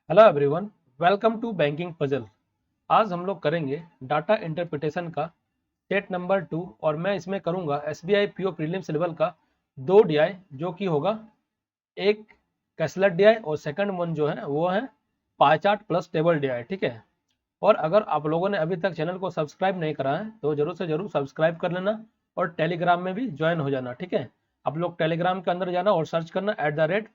Hello everyone, welcome to banking puzzle. आज हम लोग करेंगे डाटा इंटरप्रिटेशन का सेट नंबर 2 और मैं इसमें करूंगा एसबीआई पीओ प्रीलिम्स लेवल का 2 डीआई जो कि होगा एक कैसलेट डीआई और सेकंड वन जो है वो है pie chart plus table DI. ठीक है। और अगर आप लोगों ने अभी तक चैनल को सब्सक्राइब नहीं करा है तो जरूर से जरूर सब्सक्राइब कर लेना और टेलीग्राम में भी ज्वाइन हो जाना। ठीक है। आप लोग टेलीग्राम के अंदर जाना और सर्च करना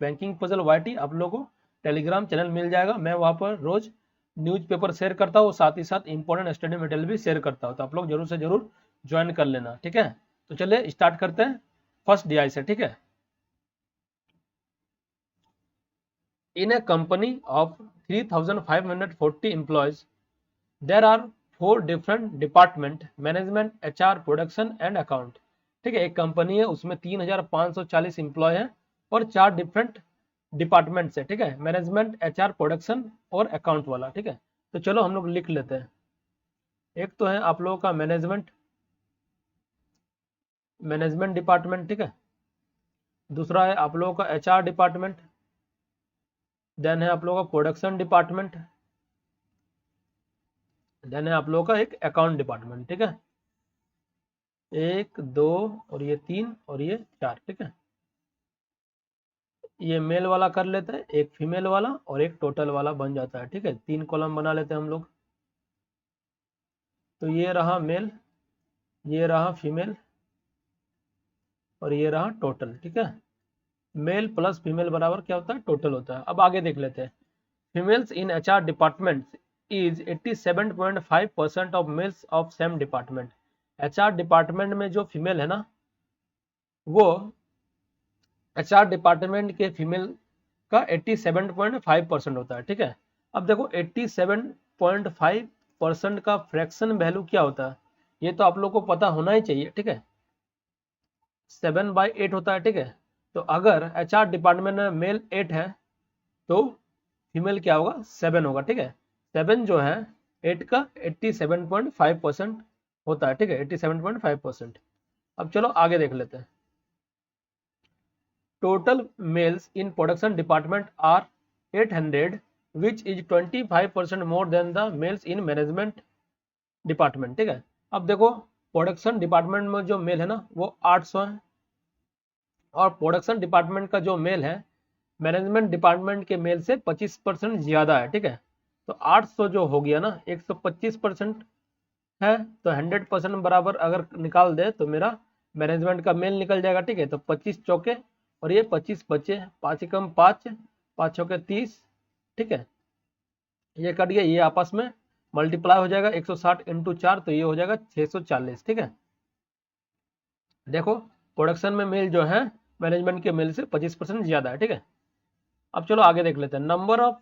@बैंकिंग पजल YT। आप लोगों को टेलीग्राम चैनल मिल जाएगा। मैं वहाँ पर रोज न्यूज़पेपर शेयर करता हूँ, साथ ही साथ इंपॉर्टेंट स्टडी मटेरियल भी शेयर करता हूँ, तो आप लोग जरूर से जरूर ज्वाइन कर लेना। ठीक है। तो चलिए स्टार्ट करते हैं फर्स्ट डीआई से। ठीक है। In a company of 3540 employees there are 4 different department: management, HR, production and account. ठीक है। एक कंपनी है, उसमें 3540 एम्प्लॉय हैं और 4 डिफरेंट डिपार्टमेंट्स है। ठीक है। मैनेजमेंट, HR, प्रोडक्शन और अकाउंट वाला। ठीक है। तो चलो हम लोग लिख लेते हैं। एक तो है आप लोगों का मैनेजमेंट डिपार्टमेंट। ठीक है। दूसरा है आप लोगों का HR डिपार्टमेंट। देन है आप लोगों का प्रोडक्शन डिपार्टमेंट। देन है आप लोगों का एक अकाउंट डिपार्टमेंट। ठीक है। 1 2 और ये 3 और ये 4। ठीक है। ये मेल वाला कर लेते हैं, एक फीमेल वाला और एक टोटल वाला बन जाता है। ठीक है। 3 कॉलम बना लेते हैं हम लोग। तो ये रहा मेल, ये रहा फीमेल और ये रहा टोटल। ठीक है। मेल प्लस फीमेल बराबर क्या होता है? टोटल होता है। अब आगे देख लेते हैं। Females in HR department is 87.5% of males of same department. HR department में जो फीमेल है ना, वो HR डिपार्टमेंट के फीमेल का 87.5% होता है। ठीक है। अब देखो 87.5% का फ्रैक्शन वैल्यू क्या होता है, ये तो आप लोग को पता होना ही चाहिए। ठीक है। 7/8 होता है। ठीक है। तो अगर HR डिपार्टमेंट में मेल 8 है तो फीमेल क्या होगा? 7 होगा। ठीक है। 7 जो है 8 का 87.5% होता है। ठीक है। 87.5%। अब चलो आगे देख लेते हैं। Total males in production department are 800, which is 25% more than the males in management department। ठीक है। अब देखो प्रोडक्शन डिपार्टमेंट में जो मेल है ना वो 800 है, और प्रोडक्शन डिपार्टमेंट का जो मेल है मैनेजमेंट डिपार्टमेंट के मेल से 25% ज्यादा है। ठीक है। तो 800 जो हो गया ना 125% है, तो 100% बराबर अगर निकाल दे तो मेरा मैनेजमेंट का मेल निकल जाएगा। ठीक है। तो 25 चौके और ये 25 बचे, 5 एकम 5, 5 चौके 30। ठीक है। ये कट गया, ये आपस में मल्टीप्लाई हो जाएगा 160 इंटू 4, तो ये हो जाएगा 640। ठीक है। देखो प्रोडक्शन में मेल जो है मैनेजमेंट के मेल से 25% ज्यादा है। ठीक है। अब चलो आगे देख लेते हैं। Number of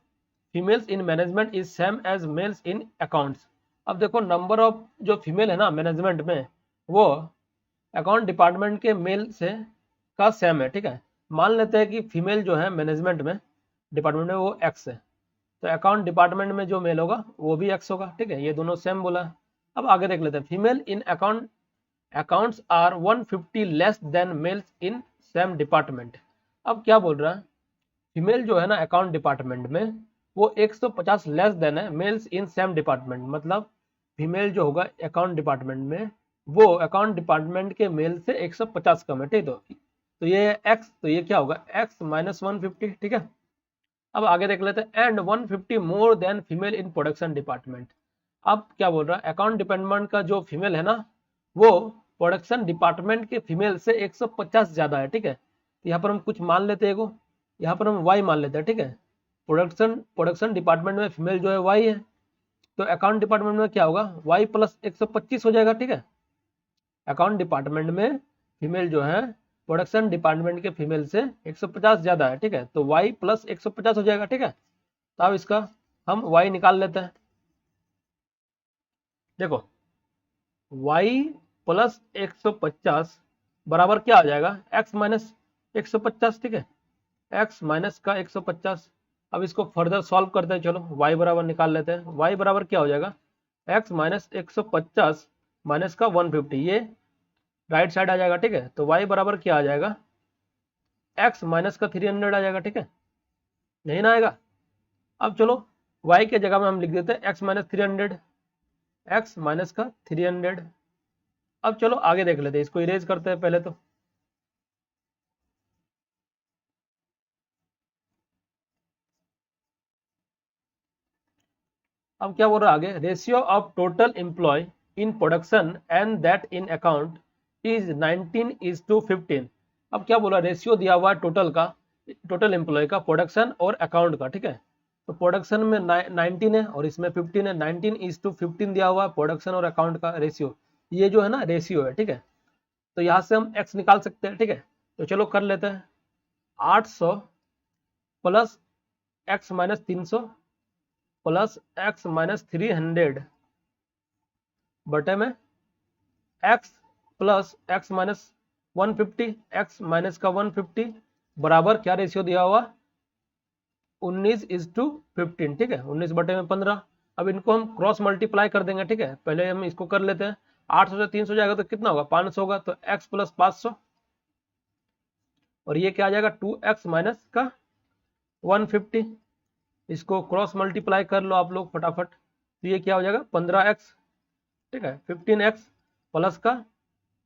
females in management is same as males in accounts. अब देखो नंबर ऑफ जो फीमेल है ना मैनेजमेंट में, वो अकाउंट डिपार्टमेंट के मेल से का सेम है। ठीक है। मान लेते हैं कि फीमेल जो है मैनेजमेंट में डिपार्टमेंट में वो X है, तो अकाउंट डिपार्टमेंट में जो मेल होगा वो भी X होगा। ठीक है। ये दोनों सेम बोला है। अब आगे देख लेते हैं। Female in accounts are 150 less than males in same department. अब क्या बोल रहा है? फीमेल जो है ना अकाउंट डिपार्टमेंट में वो 150 लेस देन है मेल्स इन सेम डिपार्टमेंट। मतलब फीमेल जो होगा अकाउंट डिपार्टमेंट में वो अकाउंट डिपार्टमेंट के मेल से 150 कम है। ठीक है। तो ये एक्स, तो ये क्या होगा? x minus 150। ठीक है। अब आगे देख लेते हैं। And 150 more than female in production department. अब क्या बोल रहा है? अकाउंट डिपार्टमेंट का जो फीमेल है ना वो प्रोडक्शन डिपार्टमेंट के फीमेल से 150 ज्यादा है। ठीक है। तो यहाँ पर हम कुछ मान लेते हैं, यहाँ पर हम y मान लेते हैं। ठीक है। प्रोडक्शन डिपार्टमेंट में फीमेल जो है y है, तो अकाउंट डिपार्टमेंट में क्या होगा? y प्लस 125 हो जाएगा। ठीक है। अकाउंट डिपार्टमेंट में फीमेल जो है प्रोडक्शन डिपार्टमेंट के फीमेल से 150 ज्यादा है। ठीक है। तो y प्लस 150 हो जाएगा। ठीक है। तो अब इसका हम y निकाल लेते हैं। देखो y प्लस 150 बराबर क्या आ जाएगा? x minus 150। ठीक है। x माइनस का 150। अब इसको फर्दर सॉल्व करते हैं। चलो y बराबर निकाल लेते हैं। y बराबर क्या हो जाएगा? x माइनस 150 माइनस का 150, ये राइट साइड आ जाएगा। ठीक है। तो y बराबर क्या आ जाएगा? x माइनस का 300 आ जाएगा। ठीक है। नहीं ना आएगा? अब चलो y के जगह में हम लिख देते हैं x माइनस 300, x माइनस का 300। अब चलो आगे देख लेते हैं, इसको इरेज करते हैं पहले तो। अब क्या बोल रहा है आगे, ratio of total employ in production and that in account is 19:15। अब क्या बोला, रेशियो दिया हुआ है टोटल का, टोटल एम्प्लॉय का, प्रोडक्शन और अकाउंट का, ठीक है। तो प्रोडक्शन में 19 है और इसमें 15 है, 19:15 दिया हुआ है प्रोडक्शन और अकाउंट का रेशियो। ये जो है ना रेशियो है, ठीक है। तो यहाँ से हम x निकाल सकते हैं, ठीक है। तो चलो कर लेते हैं, 800 plus x minus 300 plus x minus 300 बटे में x plus x minus 150, x minus का 150 बराबर क्या रेशियो दिया हुआ, 19:15, ठीक है, 19 बटे में 15। अब इनको हम क्रॉस मल्टीप्लाई कर देंगे, ठीक है। पहले हम इसको कर लेते हैं, 800 से 300 जाएगा तो कितना होगा, 500 होगा, तो x प्लस 500 और ये क्या आ जाएगा 2x माइनस का 150। इसको क्रॉस मल्टीप्लाई कर लो आप लोग फटाफट, तो ये क्या हो जाएगा 15x, ठीक है। 15x प्लस का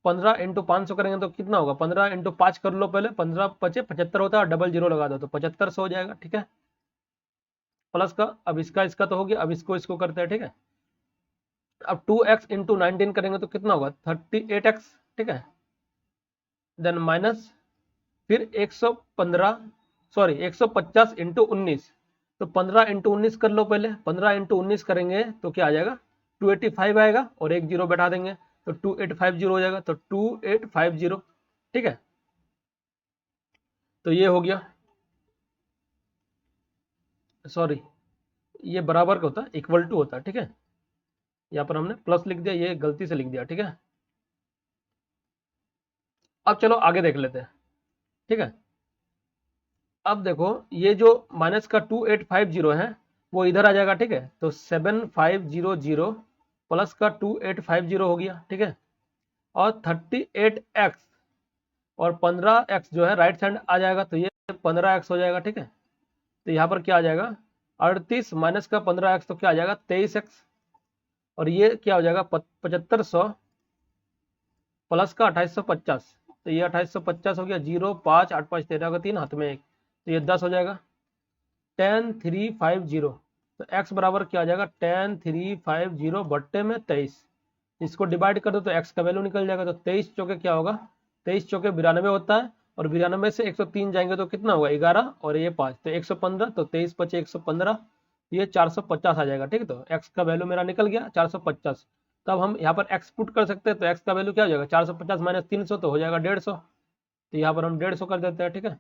15 इंटू 500 करेंगे तो कितना होगा, 15 इंटू 5 कर लो पहले, 15 पचे 75 होता है, डबल जीरो लगा दो तो 7500 हो जाएगा, ठीक है। प्लस का, अब इसका तो हो गया, अब इसको करते हैं, ठीक है। अब 2x इंटू 19 करेंगे तो कितना होगा 38x, ठीक है। देन माइनस फिर 115 सॉरी 150 इंटू 19, तो 15 इंटू 19 कर लो पहले, 15 इंटू 19 करेंगे तो क्या आ जाएगा 285 आएगा और एक जीरो बैठा देंगे तो 2850 हो जाएगा, तो 2850, ठीक है। तो ये हो गया, सॉरी ये बराबर का होता है, इक्वल टू होता है, ठीक है। यहाँ पर हमने प्लस लिख दिया, ये गलती से लिख दिया, ठीक है। अब चलो आगे देख लेते हैं, ठीक है। अब देखो ये जो माइनस का 2850 है वो इधर आ जाएगा, ठीक है। तो 7500 प्लस का 2850 हो गया, ठीक है। और 38x और 15x जो है राइट साइड आ जाएगा, तो ये 15x हो जाएगा, ठीक है। तो यहाँ पर क्या आ जाएगा 38 माइनस का 15x, तो क्या आ जाएगा 23x और ये क्या हो जाएगा 7500 प्लस का 2850, तो ये 2850 हो गया, 0 5 8 5 13 का 3 हाथ में 1, तो ये 10 हो जाएगा 10350। तो x बराबर क्या आ जाएगा 10350 बट्टे में 23, इसको डिवाइड कर दो तो x का वैल्यू निकल जाएगा। तो 23 चौके क्या होगा, 23 चौके 92 होता है और 92 से 103 जाएंगे तो कितना होगा 11 और ये 5, तो 115, तो 23 पचे 115, ये 450 आ जाएगा, ठीक है। तो x का वैल्यू मेरा निकल गया 450। तब हम यहाँ पर x पुट कर सकते हैं, तो x का वैल्यू क्या हो जाएगा 450 माइनस 300 तो हो जाएगा 150, तो यहाँ पर हम 150 कर देते हैं, ठीक है।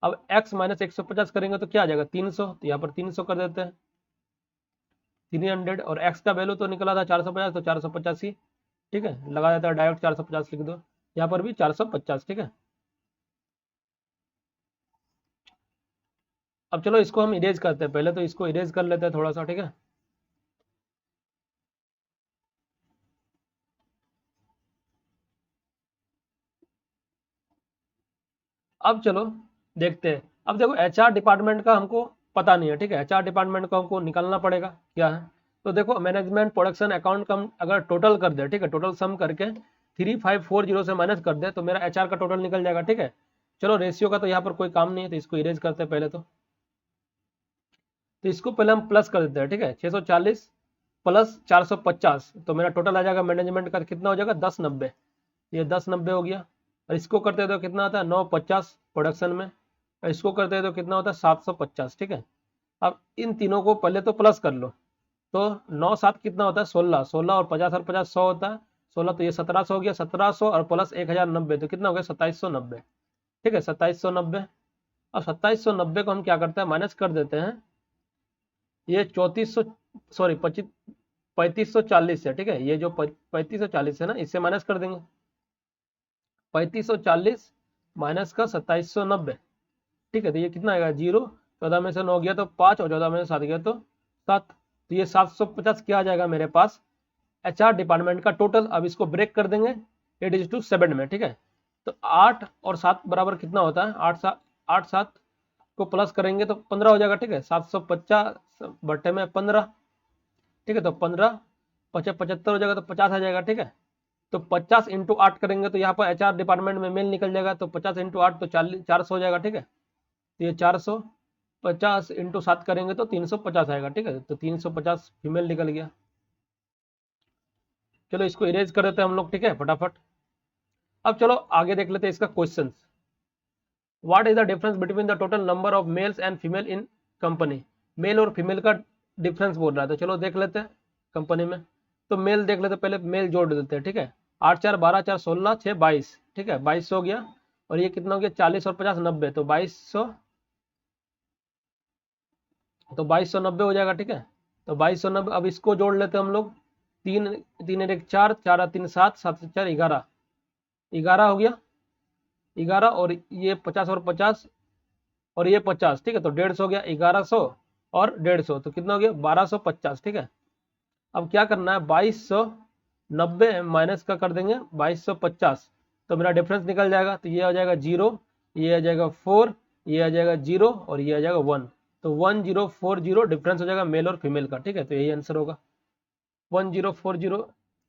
अब x माइनस 150 करेंगे तो क्या आ जाएगा 300, तो यहाँ पर 300 कर देते हैं 300 और x का वैल्यू तो निकला था 450, तो 450 ही, ठीक है, लगा देता है डायरेक्ट 450 लिख दो, यहाँ पर भी 450, ठीक है। अब चलो इसको हम इरेज करते हैं, पहले तो इसको इरेज कर लेते हैं थोड़ा सा, ठीक है। अब चलो देखते हैं, अब देखो एचआर डिपार्टमेंट का हमको पता नहीं है, ठीक है। एचआर डिपार्टमेंट को हमको निकालना पड़ेगा क्या है। तो देखो मैनेजमेंट प्रोडक्शन अकाउंट का हम अगर टोटल कर दे, ठीक है, टोटल सम करके 3540 से माइनस कर दे तो मेरा एचआर का टोटल निकल जाएगा, ठीक है। चलो रेशियो का तो यहाँ पर कोई काम नहीं है, तो इसको इरेज करते हैं पहले तो इसको पहले हम प्लस कर देते हैं, ठीक है। 640 प्लस 450, तो मेरा टोटल आ जाएगा मैनेजमेंट का कितना हो जाएगा 1090, ये 1090 हो गया। और इसको करते हैं तो कितना आता है 950 प्रोडक्शन में, और इसको करते हैं तो कितना होता है 750, ठीक है। अब इन तीनों को पहले तो प्लस कर लो, तो 9 7 कितना होता है 16, 16 और 50 और 50 100 होता है, 16 तो ये 1700 हो गया, 1700 और प्लस 1090 तो कितना हो गया 2790, ठीक है 2790। अब 2790 को हम क्या करते हैं माइनस कर देते हैं ये 3400 सॉरी 3540 है, ठीक है। ये जो 3540 है ना इससे माइनस कर देंगे, 3540 माइनस का 2790, ठीक है। तो ये कितना आएगा 0, 14 में से 9 गया तो 5 और 14 में से 7 गया तो 7, तो ये 750 क्या आ जाएगा मेरे पास एचआर डिपार्टमेंट का टोटल। अब इसको ब्रेक कर देंगे 8:7 में, ठीक है। तो 8 और 7 बराबर कितना होता है 8 7 को प्लस करेंगे तो 15 हो जाएगा, ठीक है। 750 बटे में 15, ठीक है। तो 15 75 हो जाएगा, तो 50 आ जाएगा, ठीक है। तो 50 इंटू 8 करेंगे तो यहाँ पर HR डिपार्टमेंट में मेल निकल जाएगा, तो 50 इंटू 8 तो 400 हो जाएगा, ठीक है। तो ये 400, 50 इंटू 7 करेंगे तो 350 आएगा, ठीक है। तो 350 फीमेल निकल गया। चलो इसको इरेज कर देते हैं हम लोग, ठीक है, फटाफट। अब चलो आगे देख लेते हैं इसका question. What is the difference between the total number of males and female in company. Male और फीमेल का डिफरेंस बोल रहा है, तो चलो देख लेते हैं कंपनी में। तो मेल देख लेते हैं, पहले मेल जोड़ देते हैं, ठीक है। 8 4 12 4 16 6 22, ठीक है। 2200 हो गया, और ये कितना हो गया 40 और 50 90, तो 2200, तो 2290 हो जाएगा, ठीक है। तो 2290, अब इसको जोड़ लेते हैं हम लोग। 3 3 1 4 4 3 7 7 4 11, 11 हो गया, 11, और ये 50 और 50, और ये 50, ठीक है। तो 150 हो गया, 1100 और 150, तो कितना हो गया 1250, ठीक है। अब क्या करना है, 2290 माइनस का कर देंगे 2250, तो मेरा डिफरेंस निकल जाएगा। तो ये आ जाएगा 0, ये आ जाएगा 4, ये आ जाएगा 0, और ये आ जाएगा 1, तो 1040 डिफरेंस हो जाएगा मेल और फीमेल का, ठीक है। तो यही आंसर होगा, 1040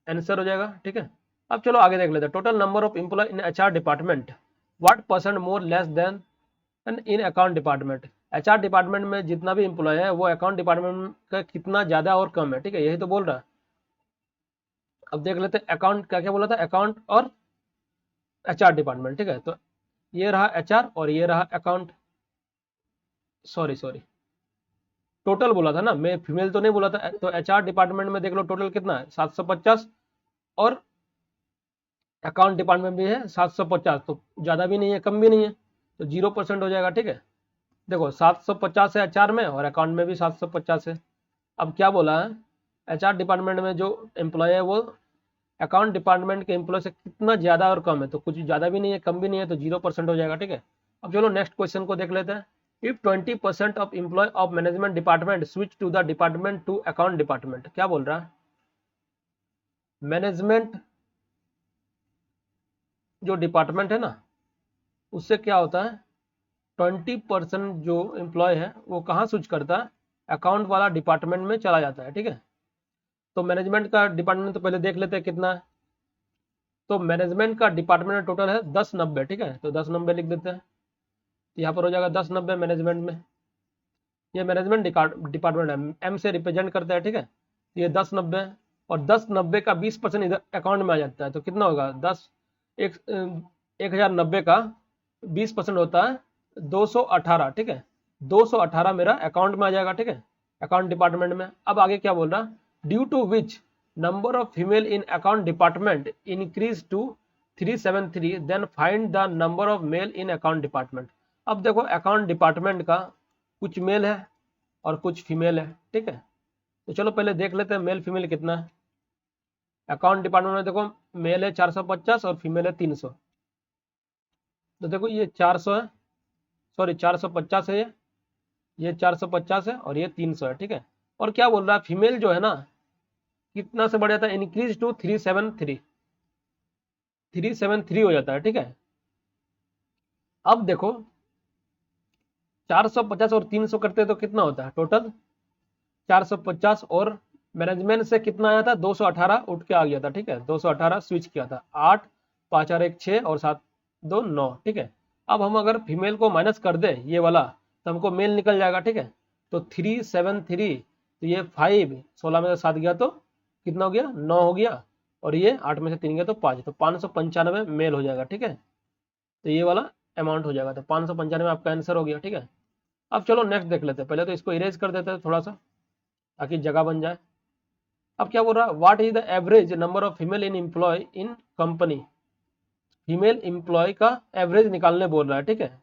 आंसर हो जाएगा, ठीक है। अब चलो आगे देख लेते हैं। Total number of employ in HR department, what percent more less than in account department. HR department में जितना भी एम्प्लॉय है वो अकाउंट डिपार्टमेंट का कितना ज्यादा और कम है, ठीक है, यही तो बोल रहा है। अब देख लेते हैं अकाउंट क्या क्या बोला था, अकाउंट और HR डिपार्टमेंट, ठीक है। तो ये रहा HR और ये रहा अकाउंट, सॉरी सॉरी, टोटल बोला था ना, मैं फीमेल तो नहीं बोला था। तो HR डिपार्टमेंट में देख लो टोटल कितना है 750, और अकाउंट डिपार्टमेंट भी है 750, तो ज़्यादा भी नहीं है कम भी नहीं है, तो 0% हो जाएगा, ठीक है। देखो 750 है HR में, और अकाउंट में भी 750 है। अब क्या बोला है, HR डिपार्टमेंट में जो एम्प्लॉय है वो अकाउंट डिपार्टमेंट के एम्प्लॉय से कितना ज़्यादा और कम है, तो कुछ ज़्यादा भी नहीं है कम भी नहीं है, तो 0% हो जाएगा, ठीक है। अब चलो नेक्स्ट क्वेश्चन को देख लेते हैं। If 20% of employ of management department switch to the department to account department, क्या बोल रहा है, मैनेजमेंट जो डिपार्टमेंट है ना उससे क्या होता है, 20% जो एम्प्लॉय है वो कहाँ स्विच करता है, अकाउंट वाला डिपार्टमेंट में चला जाता है, ठीक है। तो मैनेजमेंट का डिपार्टमेंट तो पहले देख लेते हैं कितना है। तो मैनेजमेंट का डिपार्टमेंट टोटल है 1090, ठीक है। तो 1090 लिख देते हैं, तो यहाँ पर हो जाएगा 1090 मैनेजमेंट में। ये मैनेजमेंट डिपार्टमेंट है, M से रिप्रेजेंट करता है, ठीक है। ये 1090, और 1090 का 20% इधर अकाउंट में आ जाता है, तो कितना होगा 1090 का 20% होता है 218, ठीक है। 218 मेरा अकाउंट में आ जाएगा, ठीक है, अकाउंट डिपार्टमेंट में। अब आगे क्या बोल रहा, due to which number of female in account department increase to 373, then find the number of male in account department. अब देखो अकाउंट डिपार्टमेंट का कुछ मेल है और कुछ फीमेल है, ठीक है। तो चलो पहले देख लेते हैं मेल फीमेल कितना है। अकाउंट डिपार्टमेंट में देखो मेल है 450 और फीमेल है 300, तो देखो ये 400 है, सॉरी 450 है, ये 450 है, और ये 300 है, ठीक है। और क्या बोल रहा है, फीमेल जो है ना कितना से बढ़ जाता है, इंक्रीज टू 373 हो जाता है, ठीक है। अब देखो 450 और 300 करते तो कितना होता है टोटल 450, और मैनेजमेंट से कितना आया था 218 उठ के आ गया था, ठीक है। 218 स्विच किया था, 8 5 और 1 6 और 7 2 9, ठीक है। अब हम अगर फीमेल को माइनस कर दे ये वाला, तो हमको मेल निकल जाएगा, ठीक है। तो 373, तो ये 5 16 में से 7 गया तो कितना हो गया 9 हो गया, और ये 8 में से 3 गया तो 5, तो 595 मेल हो जाएगा, ठीक है। तो ये वाला अमाउंट हो जाएगा, तो 595 आपका आंसर हो गया, ठीक है। अब चलो नेक्स्ट देख लेते हैं, पहले तो इसको इरेज कर देते हैं थोड़ा सा ताकि जगह बन जाए। अब क्या बोल रहा है, what is the average number of female in employ in company. Female employ का एवरेज निकालने बोल रहा है, ठीक है।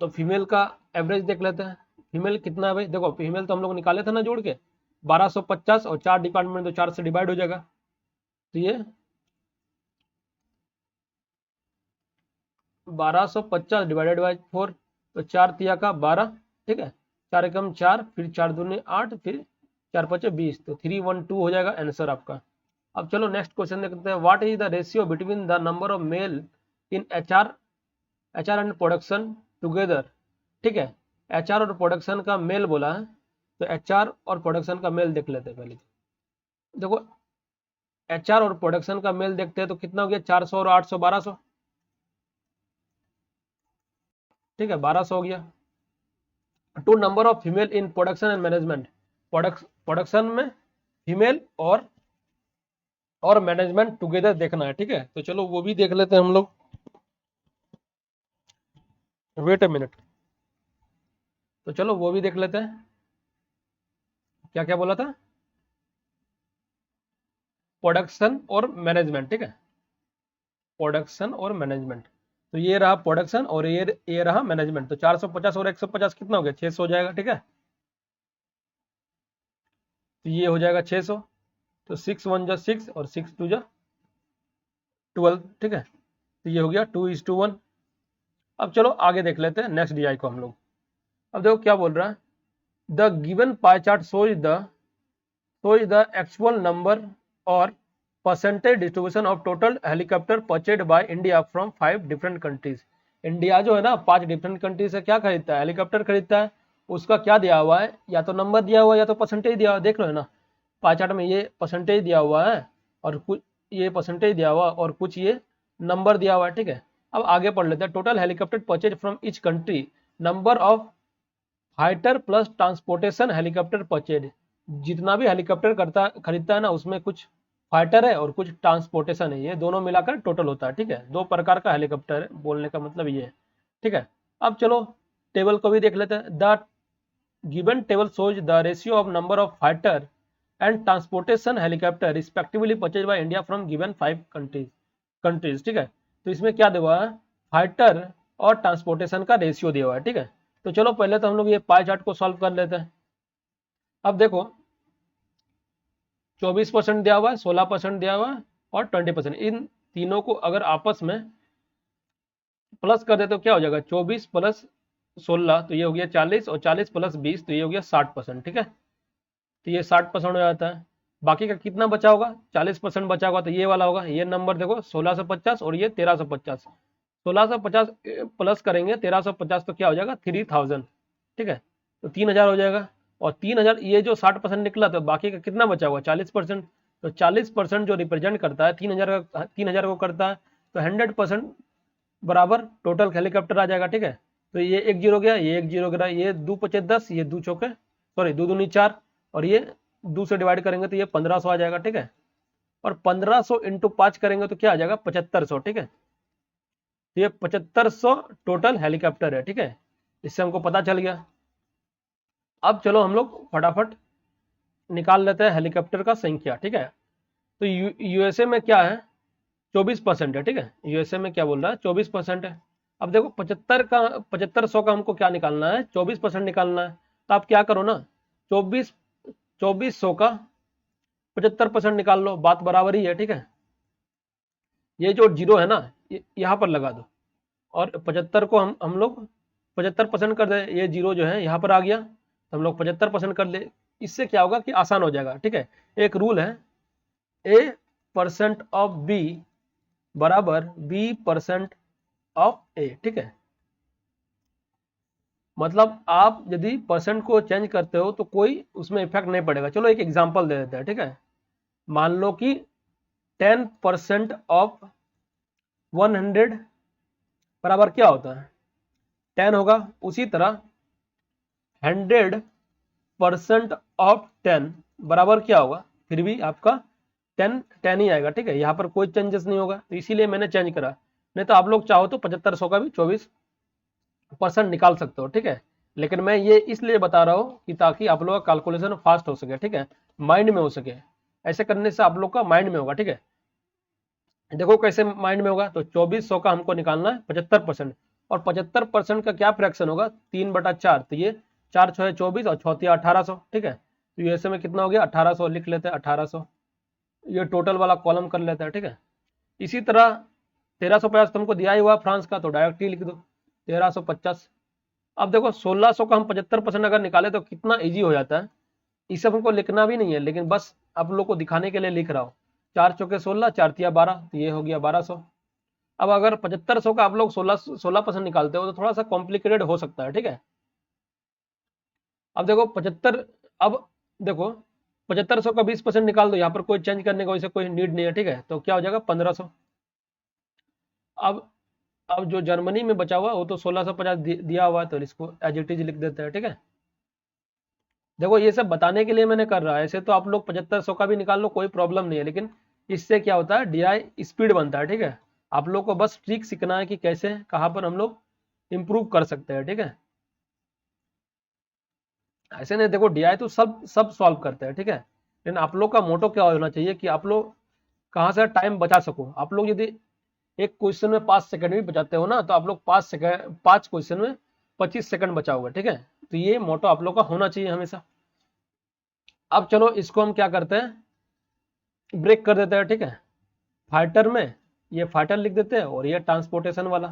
तो फीमेल का एवरेज देख लेते हैं, फीमेल कितना है भाई, देखो फीमेल तो हम लोग निकाले थे ना जोड़ के 1250, और 4 डिपार्टमेंट तो 4 से डिवाइड हो जाएगा, तो ये 1250 डिवाइडेड बाई 4, तो 4 तिया का 12, ठीक है। 4 एकम 4, फिर 4 दूनी 8, फिर 4 पचे 20, तो 312 हो जाएगा आंसर आपका। अब चलो नेक्स्ट क्वेश्चन देखते हैं, what is the ratio between the number of male in HR HR and production together, ठीक है। HR और प्रोडक्शन का मेल बोला है, तो HR और प्रोडक्शन का मेल देख लेते हैं पहले। देखो HR और प्रोडक्शन का मेल देखते हैं तो कितना हो गया, 400 और 800 1200, ठीक है 1200 हो गया। To number of female in production and management, production में फीमेल और मैनेजमेंट टुगेदर देखना है, ठीक है। तो चलो वो भी देख लेते हैं हम लोग। वेट अ मिनट, तो चलो वो भी देख लेते हैं। क्या क्या बोला था, प्रोडक्शन और मैनेजमेंट, ठीक है, प्रोडक्शन और मैनेजमेंट। तो ये रहा प्रोडक्शन और ये रहा मैनेजमेंट। तो 450 और 150 कितना हो गया, 600 हो जाएगा, ठीक है। तो ये हो जाएगा 600। तो 6 1 जा 6 और 6 2 जा 12, ठीक है। तो ये हो गया 2:1। अब चलो आगे देख लेते हैं नेक्स्ट DI को हम लोग। अब देखो क्या बोल रहा है, the given pie chart shows the actual number or percentage distribution of total helicopter purchased by India from 5 different countries। India जो है ना 5 डिफरेंट कंट्री से क्या खरीदता है, हेलीकॉप्टर खरीदता है। उसका क्या दिया हुआ है, या तो नंबर दिया हुआ है या तो परसेंटेज दिया हुआ है। देख लो है ना पाई चार्ट में, ये परसेंटेज दिया हुआ है और कुछ ये परसेंटेज दिया हुआ और कुछ ये नंबर दिया हुआ है, ठीक है। अब आगे पढ़ लेते हैं, total helicopter purchase from each country, number of fighter plus transportation helicopter purchase. जितना भी हेलीकॉप्टर खरीदता है ना, उसमें कुछ फाइटर है और कुछ ट्रांसपोर्टेशन है, ये दोनों मिलाकर टोटल होता है, ठीक है। 2 प्रकार का हेलीकॉप्टर है, बोलने का मतलब ये है, ठीक है। अब चलो टेबल को भी देख लेते हैं। The given table shows the ratio of number of fighter and transportation helicopter respectively purchase by India from given 5 countries, ठीक है। तो इसमें क्या दिया हुआ है, फाइटर और ट्रांसपोर्टेशन का रेशियो दिया हुआ है, ठीक है। तो चलो पहले तो हम लोग ये पाई चार्ट को सॉल्व कर लेते हैं। अब देखो 24% दिया हुआ है, 16% दिया हुआ है और 20%, इन तीनों को अगर आपस में प्लस कर दे तो क्या हो जाएगा, 24 प्लस 16 तो ये हो गया 40 और 40 प्लस 20 तो ये हो गया 60%, ठीक है। तो ये 60% हो जाता है। बाकी का कितना बचा होगा, 40% बचा होगा, तो ये वाला होगा, ये नंबर देखो 1650 और ये 1350। 1650 प्लस करेंगे 1350 तो क्या हो जाएगा 3000, ठीक है। तो 3000 हो जाएगा। और 3000 ये जो 60% निकला तो बाकी का कितना बचा हुआ 40%। तो 40% जो रिप्रेजेंट करता है 3000 को करता है, तो 100% बराबर टोटल हेलीकॉप्टर आ जाएगा, ठीक है। तो ये 1 जीरो गया, ये 1 जीरो गया, ये 2 पचे 10, ये 2 चौके सॉरी 2 दूनी 4 और ये 2 से डिवाइड करेंगे तो ये 1500 आ जाएगा, ठीक है। और 1500 इंटू 5 करेंगे तो क्या आ जाएगा 7500, ठीक है। तो ये 7500 टोटल हेलीकॉप्टर है, ठीक है। इससे हमको पता चल गया। अब चलो हम लोग फटाफट निकाल लेते हैं हेलीकॉप्टर का संख्या, ठीक है। तो यूएसए में क्या है 24% है, ठीक है। यूएसए में क्या बोल रहा है 24% है। अब देखो 7500 का हमको क्या निकालना है 24% निकालना है। तो आप क्या करो ना 2400 का 75% निकाल लो, बात बराबर ही है, ठीक है। ये जो जीरो है ना यहाँ पर लगा दो और 75 को हम लोग 75% कर दे, ये जीरो जो है यहाँ पर आ गया तो हम लोग 75% कर ले। इससे क्या होगा कि आसान हो जाएगा, ठीक है। एक रूल है A% ऑफ B बराबर B% ऑफ A, ठीक है। मतलब आप यदि परसेंट को चेंज करते हो तो कोई उसमें इफेक्ट नहीं पड़ेगा। चलो एक एग्जांपल दे देते हैं, ठीक है। मान लो कि 10% ऑफ 100 बराबर क्या होता है 10 होगा। उसी तरह 100% ऑफ 10 बराबर क्या होगा, फिर भी आपका 10 ही आएगा, ठीक है। यहाँ पर कोई चेंजेस नहीं होगा, तो इसीलिए मैंने चेंज करा। नहीं तो आप लोग चाहो तो 7500 का भी 24% निकाल सकते हो, ठीक है। लेकिन मैं ये इसलिए बता रहा हूँ कि ताकि आप लोग का कैलकुलेशन फास्ट हो सके, ठीक है, माइंड में हो सके। ऐसे करने से आप लोग का माइंड में होगा, ठीक है। देखो कैसे माइंड में होगा, तो 2400 का हमको निकालना है 75%। और 75% का क्या फ्रैक्शन होगा 3/4, तो ये 4 6 24 और 6 1800, ठीक है। तो यूएसए में कितना हो गया 1800 लिख लेते हैं 1800, ये टोटल वाला कॉलम कर लेते हैं, ठीक है। इसी तरह 1350 तुमको दिया ही हुआ फ्रांस का, तो डायरेक्ट ही लिख दो 1350। अब देखो 1600 का हम 75% अगर निकाले तो कितना इजी हो जाता है। इस सब हमको लिखना भी नहीं है, लेकिन बस आप लोग को दिखाने के लिए लिख रहा हूँ। 4 चौके 16, 4 तिया 12, तो ये हो गया 1200। अब अगर 7500 का आप लोग 16% निकालते हो तो थोड़ा सा कॉम्प्लिकेटेड हो सकता है, ठीक है। अब देखो 75, अब देखो 7500 का 20% निकाल दो, यहाँ पर कोई चेंज करने का वैसे कोई नीड नहीं है, ठीक है। तो क्या हो जाएगा 1500। अब जो जर्मनी में बचा हुआ वो तो 1650 दिया हुआ है, तो इसको एज इट इज लिख देते हैं, ठीक है। देखो ये सब बताने के लिए मैंने कर रहा है, ऐसे तो आप लोग 7500 का भी निकाल लो, कोई प्रॉब्लम नहीं है, लेकिन इससे क्या होता है डीआई स्पीड बनता है, ठीक है। आप लोग को बस ट्रिक सीखना है कि कैसे कहाँ पर हम लोग इम्प्रूव कर सकते हैं, ठीक है। ऐसे नहीं, देखो डीआई तो सब सब सॉल्व करते हैं, ठीक है। लेकिन आप लोग का मोटो क्या होना चाहिए कि आप लोग कहाँ से टाइम बचा सको। आप लोग यदि एक क्वेश्चन में 5 सेकंड भी बचाते हो ना, तो आप लोग 5 सेकंड 5 क्वेश्चन में 25 सेकंड बचाओगे, ठीक है। तो ये मोटो आप लोग का होना चाहिए हमेशा। अब चलो इसको हम क्या करते हैं, ब्रेक कर देते हैं, ठीक है। फाइटर में ये फाइटर लिख देते हैं, और ये ट्रांसपोर्टेशन वाला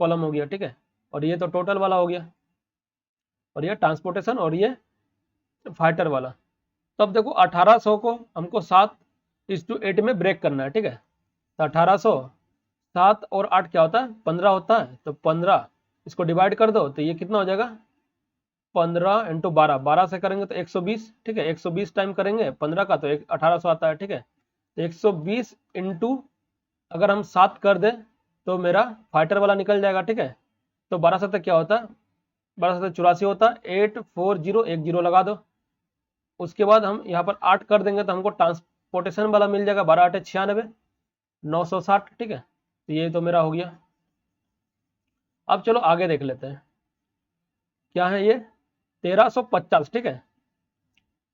कॉलम हो गया, ठीक है। और ये तो टोटल वाला हो गया, और ये ट्रांसपोर्टेशन, और ये फाइटर वाला। तो अब देखो 1800 को हमको 7:8 में ब्रेक करना है, ठीक है। तो 1800 7 और 8 क्या होता है 15 होता है, तो 15 इसको डिवाइड कर दो, तो ये कितना हो जाएगा 15 इंटू 12, 12 से करेंगे तो 120, ठीक है। 120 टाइम करेंगे 15 का तो 1800 आता है, ठीक है। तो 120 इंटू अगर हम 7 कर दें तो मेरा फाइटर वाला निकल जाएगा, ठीक है। तो 12 से तक क्या होता है, 12 से 84 होता है, 840 एक जीरो लगा दो। उसके बाद हम यहाँ पर 8 कर देंगे तो हमको ट्रांसपोर्टेशन वाला मिल जाएगा, 12 8 96, 960, ठीक है। तो ये तो मेरा हो गया। अब चलो आगे देख लेते हैं, क्या है ये 1350, ठीक है।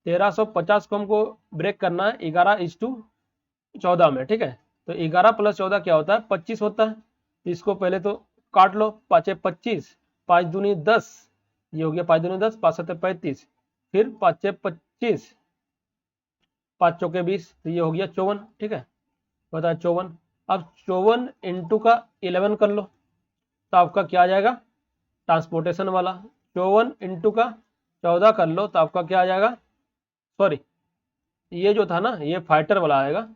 1350 को हमको ब्रेक करना है 11:14 में, ठीक है। तो 11 + 14 क्या होता है 25 होता है। तो इसको पहले तो काट लो, 5 × 25, 5 दूनी 10, ये हो गया 5 दूनी 10, 5 7 35, फिर 5 × 25, 5 चौके 20, तो ये हो गया 54, ठीक है। बताया 54। अब 54 इंटू का 11 कर लो, तो आपका क्या आ जाएगा ट्रांसपोर्टेशन वाला। 54 इंटू का 14 कर लो तो आपका क्या आ जाएगा, सॉरी ये जो था ना ये फाइटर वाला आएगा,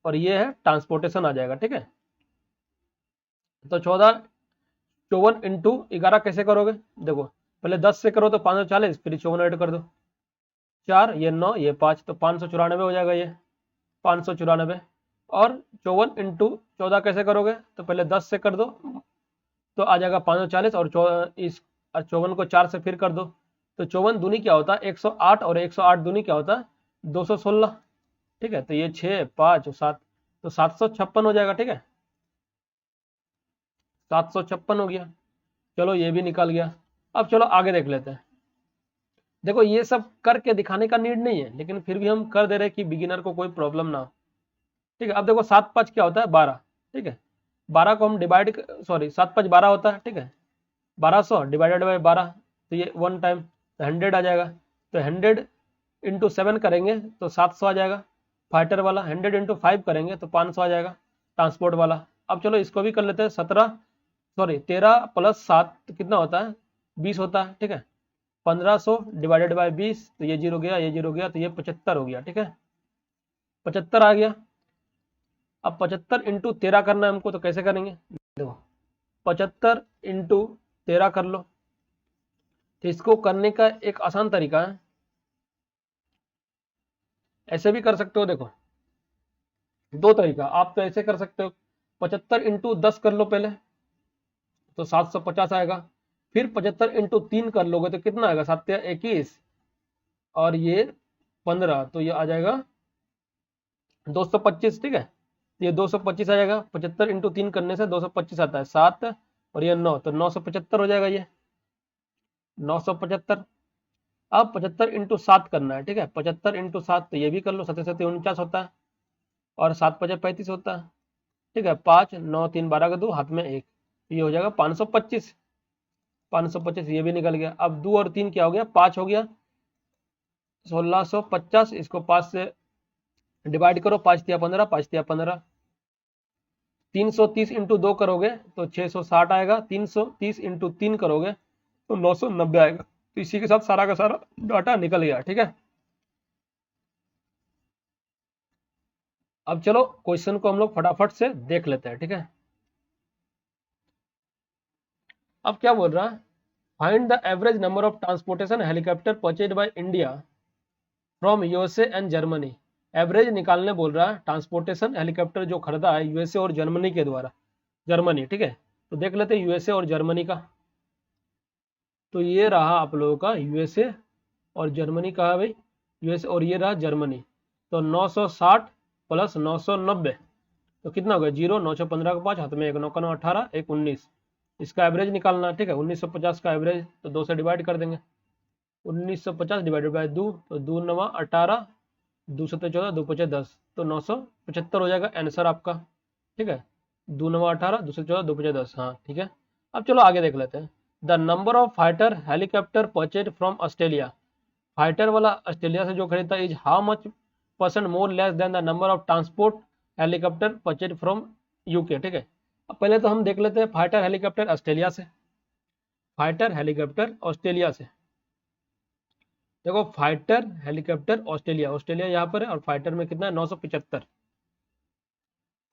और ये है ट्रांसपोर्टेशन आ जाएगा, ठीक है। तो 54 इंटू 11 कैसे करोगे, देखो पहले 10 से करो तो 540, फिर 54 ऐड कर दो, 4 ये 9 ये 5, तो 594 हो जाएगा, ये 594। और 54 इंटू 14 कैसे करोगे, तो पहले 10 से कर दो तो आ जाएगा 540, और इस 54 को 4 से फिर कर दो, तो 54 दूनी क्या होता है 108, और 108 दूनी क्या होता है 216, ठीक है। तो ये 6 5 और 7, तो 756 हो जाएगा, ठीक है। 756 हो गया, चलो ये भी निकल गया। अब चलो आगे देख लेते हैं। देखो ये सब करके दिखाने का नीड नहीं है, लेकिन फिर भी हम कर दे रहे हैं कि बिगिनर को कोई प्रॉब्लम ना हो, ठीक है। अब देखो 7 5 क्या होता है 12, ठीक है। 12 को हम डिवाइड, सॉरी 7 5 12 होता है, ठीक है। 1200 डिवाइडेड बाई 12, तो ये 1 टाइम तो 100 आ जाएगा। तो 100 इंटू 7 करेंगे तो 700 आ जाएगा फाइटर वाला, 100 इंटू 5 करेंगे तो 500 आ जाएगा ट्रांसपोर्ट वाला। अब चलो इसको भी कर लेते हैं, 13 + 7 कितना होता है 20 होता है, ठीक है। 1500 डिवाइडेड बाई 20, तो ये 0 गया, ये 0 गया, तो ये 75 हो गया, ठीक है। 75 आ गया। अब 75 इंटू 13 करना है हमको, तो कैसे करेंगे, देखो 75 इंटू 13 कर लो। तो इसको करने का एक आसान तरीका है, ऐसे भी कर सकते हो, देखो 2 तरीका। आप तो ऐसे कर सकते हो, 75 इंटू 10 कर लो पहले, तो 750 आएगा। फिर 75 इंटू 3 कर लोगे तो कितना आएगा 7 21, और ये 15, तो ये आ जाएगा 225, ठीक है। ये 225 आ जाएगा, 75 इंटू 3 करने से 225 आता है, 7 और ये 9, तो 975 हो जाएगा, ये 975। अब 75 इंटू 7 करना है, ठीक है। 75 इंटू 7, तो ये भी कर लो, 7 7 49 होता है, और 7 5 35 होता है, ठीक है। 5 9 3 12 का 2 हाथ में 1, ये हो जाएगा 525। 525 ये भी निकल गया। अब 2 और 3 क्या हो गया 5 हो गया, 1650, इसको 5 से डिवाइड करो, 5 तिया 15, 5 तिया 15, 330 इंटू 2 करोगे तो 660 आएगा, 330 इंटू 3 करोगे तो 990 आएगा। तो इसी के साथ सारा का सारा डाटा निकल गया, ठीक है। अब चलो क्वेश्चन को हम लोग फटाफट से देख लेते हैं, ठीक है। अब क्या बोल रहा है, find the average number of transportation helicopter purchase by India from USA and Germany. Average निकालने बोल रहा है, ट्रांसपोर्टेशन हेलीकॉप्टर जो खरीदा है यूएसए और जर्मनी के द्वारा। जर्मनी, ठीक है, तो देख लेते हैं यूएसए और जर्मनी का। तो ये रहा आप लोगों का यूएसए और जर्मनी का है भाई, यूएसए और ये रहा जर्मनी। तो 960 प्लस 990 तो कितना हो गया, 0, 915 का 5 हाथ में 1, 9 का 9 18, 1 19। इसका एवरेज निकालना, ठीक है, 1950 का एवरेज तो 2 से डिवाइड कर देंगे। 1950 डिवाइडेड बाय 2 तो 2 9 18, 2 7 14, 2 5 10, तो 975 हो जाएगा आंसर आपका, ठीक है। 2 9 18, 2 7 14, 2 5 10, हाँ ठीक है। अब चलो आगे देख लेते हैं। The number of fighter helicopter purchase from Australia. Fighter वाला ऑस्ट्रेलिया से जो खरीदता is how much percent more less then the number of transport helicopter purchase from UK, ठीक है। अब पहले तो हम देख लेते हैं फाइटर हेलीकॉप्टर ऑस्ट्रेलिया से। फाइटर हेलीकॉप्टर ऑस्ट्रेलिया से, देखो फाइटर हेलीकॉप्टर ऑस्ट्रेलिया, ऑस्ट्रेलिया यहाँ पर है और फाइटर में कितना है 975,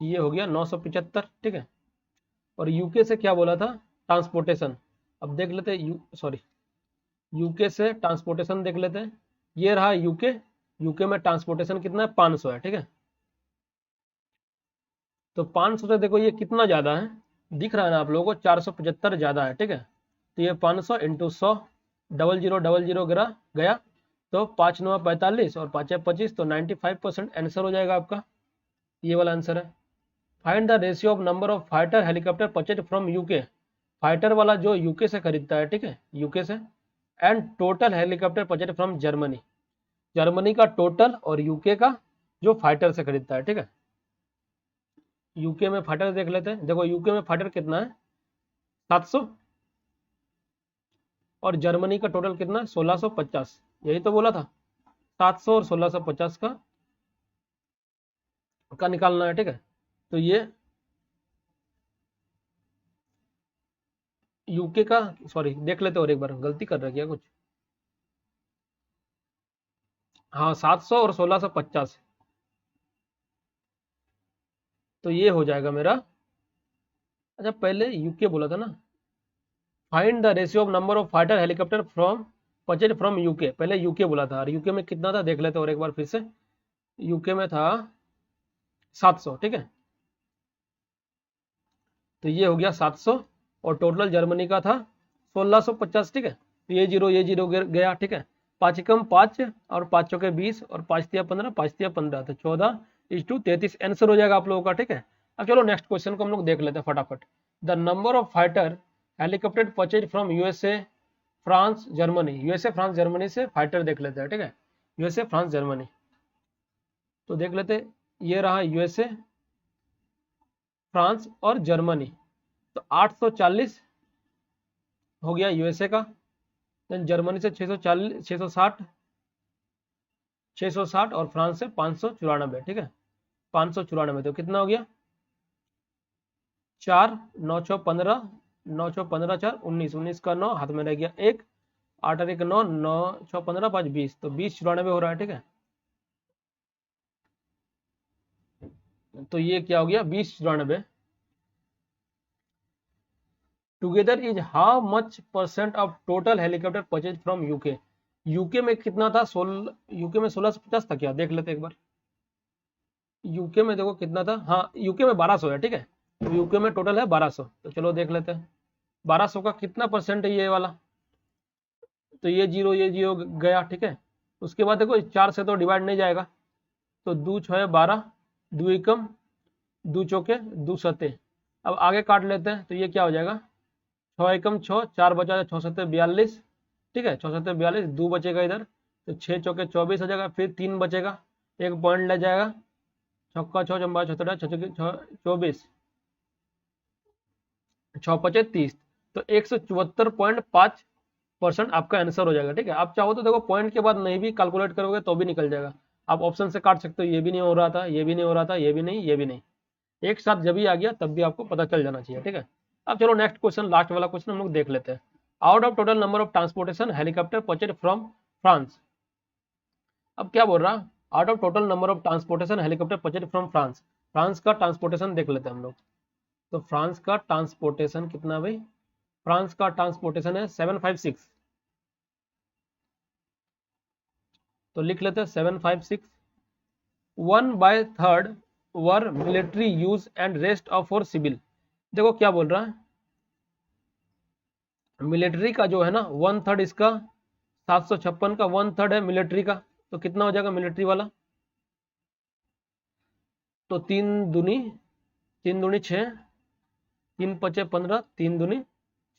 ये हो गया 975, ठीक है। और यूके से क्या बोला था, ट्रांसपोर्टेशन। अब देख लेते हैं सॉरी, यूके से ट्रांसपोर्टेशन देख लेते हैं। ये रहा यूके, यूके में ट्रांसपोर्टेशन कितना है 500 है, ठीक है। तो 500 से देखो ये कितना ज्यादा है, दिख रहा है ना आप लोगों को, 475 ज्यादा है, ठीक है। तो ये 500 इंटू 100, 0000 गया तो 5 9 45 और 5 25, तो 95% आंसर हो जाएगा आपका, ये वाला आंसर है। Find the ratio of number of fighter helicopter purchase from UK. Fighter वाला जो यूके से खरीदता है, ठीक है, यूके से, and total helicopter purchase from Germany. Germany का टोटल और यूके का जो फाइटर से खरीदता है, ठीक है। यूके में फाइटर देख लेते हैं। देखो यूके में फाइटर कितना है 700 और जर्मनी का टोटल कितना है 1650, यही तो बोला था, 700 और 1650 का निकालना है, ठीक है। तो ये यूके का, सॉरी देख लेते और एक बार, गलती कर रहा क्या कुछ, हाँ 700 और 1650, तो ये हो जाएगा मेरा। अच्छा पहले यूके बोला था ना, find the ratio of number of fighter helicopter from purchase from UK, पहले यूके बोला था और यूके में कितना था देख लेते और एक बार फिर से। यूके में था 700, ठीक है, तो ये हो गया 700 और टोटल जर्मनी का था 1650, ठीक है। तो ये जीरो गया, ठीक है। 5 एकम 5 और 5 चौके 20 और 5 तिया 15, 5 तिया 15, तो 14:33 आंसर हो जाएगा आप लोगों का, ठीक है। अब चलो नेक्स्ट क्वेश्चन को हम लोग देख लेते हैं फटाफट। The number of fighter helicopter purchase from USA France Germany. USA France Germany से फाइटर देख लेते हैं, ठीक है, यूएसए फ्रांस जर्मनी। तो देख लेते, ये रहा यूएसए फ्रांस और जर्मनी, तो 840 हो गया यूएसए का, देन जर्मनी से 640 660 और फ्रांस से 594, ठीक है, 594, तो कितना हो गया 4 9 6 15, 9 6 15 4 19, 19 का 9 हाथ में रह गया 1, 8 और 1 9, 9 6 15 5 20, तो 2094 हो रहा है, ठीक है। तो ये क्या हो गया 2094 together is how much percent of total helicopter purchase from UK. UK में कितना था, यूके में 1650 था क्या, देख लेते एक बार। यूके में देखो कितना था, हाँ यूके में 1200 है, ठीक है, तो यूके में टोटल है 1200, तो चलो देख लेते हैं 1200 का कितना परसेंट है ये वाला, तो ये जीरो गया, ठीक है। उसके बाद देखो 4 से तो डिवाइड नहीं जाएगा, तो 2 6 12, 2 एकम 2 चौके 2 सत्ते, अब आगे काट लेते हैं, तो ये क्या हो जाएगा 6 एकम 6, 4 बचा 6 सत्ते 42, ठीक है, 6 सत्ते 42, 2 बचेगा इधर, तो 6 चौके 24 हो जाएगा, फिर 3 बचेगा, एक पॉइंट ले जाएगा, छक्का 6 चंबा 6 24, 6 पचे 30, तो 174.5% आपका आंसर हो जाएगा, ठीक है। आप चाहो तो देखो पॉइंट के बाद नहीं भी कैलकुलेट करोगे तो भी निकल जाएगा, आप ऑप्शन से काट सकते हो, ये भी नहीं हो रहा था, ये भी नहीं हो रहा था, ये भी नहीं, ये भी नहीं, एक साथ जब भी आ गया तब भी आपको पता चल जाना चाहिए, ठीक है। अब चलो नेक्स्ट क्वेश्चन, लास्ट वाला क्वेश्चन हम लोग देख लेते हैं। Out of total number of transportation helicopter purchase from France. अब क्या बोल रहा, out of total number of transportation helicopter purchase from France. France का ट्रांसपोर्टेशन देख लेते हैं हम लोग। तो फ्रांस का ट्रांसपोर्टेशन कितना भाई, फ्रांस का ट्रांसपोर्टेशन है 756, तो लिख लेते हैं 756। 1/3 were military use and rest of for civil. देखो क्या बोल रहा है, मिलिट्री का जो है ना 1/3 इसका 756 का 1/3 है मिलिट्री का, तो कितना हो जाएगा मिलिट्री वाला, तो 3 दूनी 6, 3×5 = 15, 3×2 =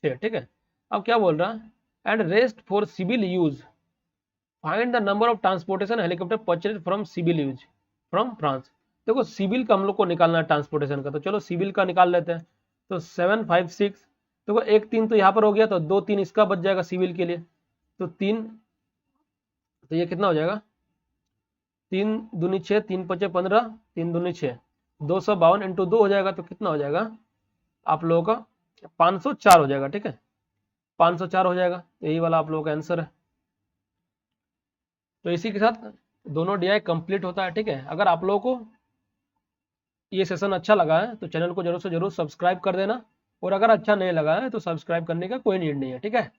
6, ठीक है। अब क्या बोल रहा है, and rest for civil use, find the number of transportation helicopter purchase from civil use from France. देखो सिविल का हम लोग को निकालना है ट्रांसपोर्टेशन का, तो चलो सिविल का निकाल लेते हैं। तो 756, देखो 1 3 तो यहाँ पर हो गया, तो 2 3 इसका बच जाएगा सिविल के लिए, तो 3, तो ये कितना हो जाएगा, 3×2 = 6, 3×5 = 15, 3×2 = 6, 252 × 2 हो जाएगा, तो कितना हो जाएगा आप लोगों का 504 हो जाएगा, ठीक है, 504 हो जाएगा, यही वाला आप लोगों का आंसर है। तो इसी के साथ दोनों डीआई कंप्लीट होता है, ठीक है। अगर आप लोगों को ये सेशन अच्छा लगा है तो चैनल को जरूर से जरूर सब्सक्राइब कर देना, और अगर अच्छा नहीं लगा है तो सब्सक्राइब करने का कोई नीड नहीं है, ठीक है।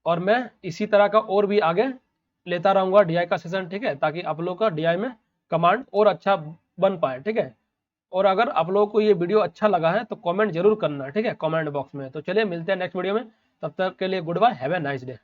और मैं इसी तरह का और भी आगे लेता रहूंगा डीआई का सेशन, ठीक है, ताकि आप लोग का डीआई में कमांड और अच्छा बन पाए, ठीक है। और अगर आप लोगों को ये वीडियो अच्छा लगा है तो कमेंट जरूर करना, ठीक है, कमेंट बॉक्स में। तो चलिए मिलते हैं नेक्स्ट वीडियो में, तब तक के लिए good bye, have a nice day.